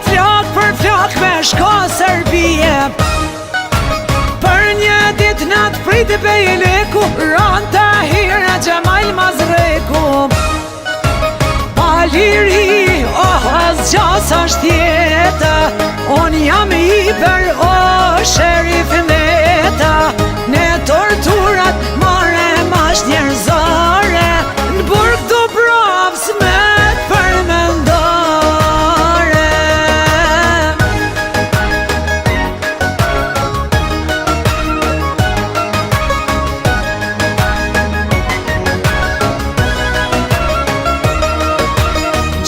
flok për flok me shko Serbie. Për një dit nat priti Bejleku, ron të hira Gjemal Mazreku. Paliri, as gjas është jeta, unë jam i për Sherif Meta. Ne torturat more mash njerëzore, në burg Dubrovs me përmendore.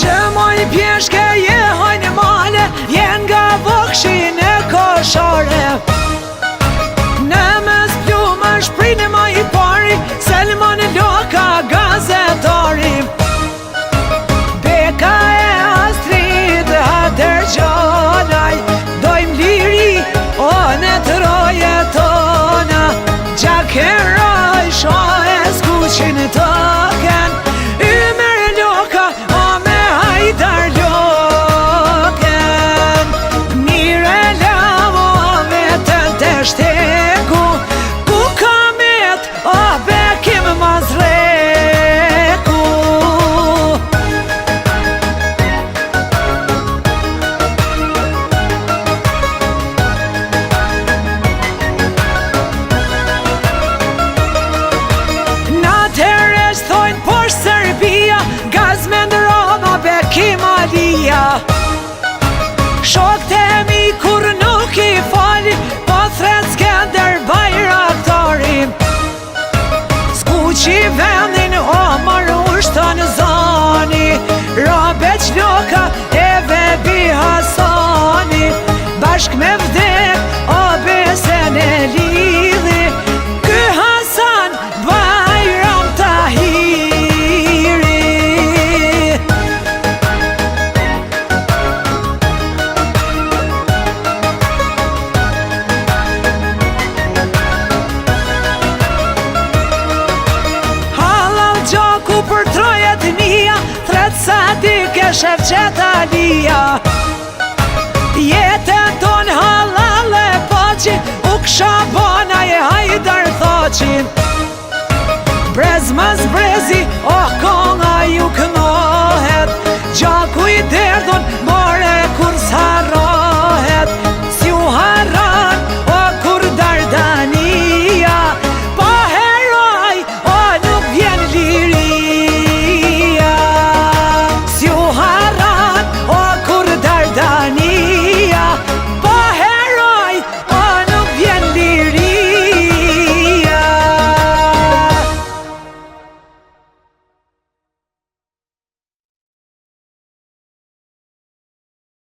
Gjemoj pjeshke je hajnë male, jen nga vokshin e koshare. Në mes plumë shprinë ma i pari, Selman Loka gazetari. Beka e Astrid Hader Gjalaj, dojmë liri, o në të roje tona. Gjakeraj, sho e skuqin token, Ymer Loka, o me Hajdar Loken. Mire lavo, vetën të shteku, ku kamet, o Bekim Mazreku. Na teres thojnë poshtë Serbia, Gazmend Roma, Bekim Alia. Shok të mi kur nuk i fali, po thret Skender Bajraktari. Skuqi vendin Omar ushton zoni, Robeq Loka e Vebi Hasani. Bashk me vdek o besen e lidhi, ky Hasan Bajram Tahiri. Halal Gjoku për trojet nia, thret Sadik e Shefqet Alia. Jetën ton halal e poqi, u ksha bona e Hajdar Thoqi. Brez mas brezi, o konga ju kënoj.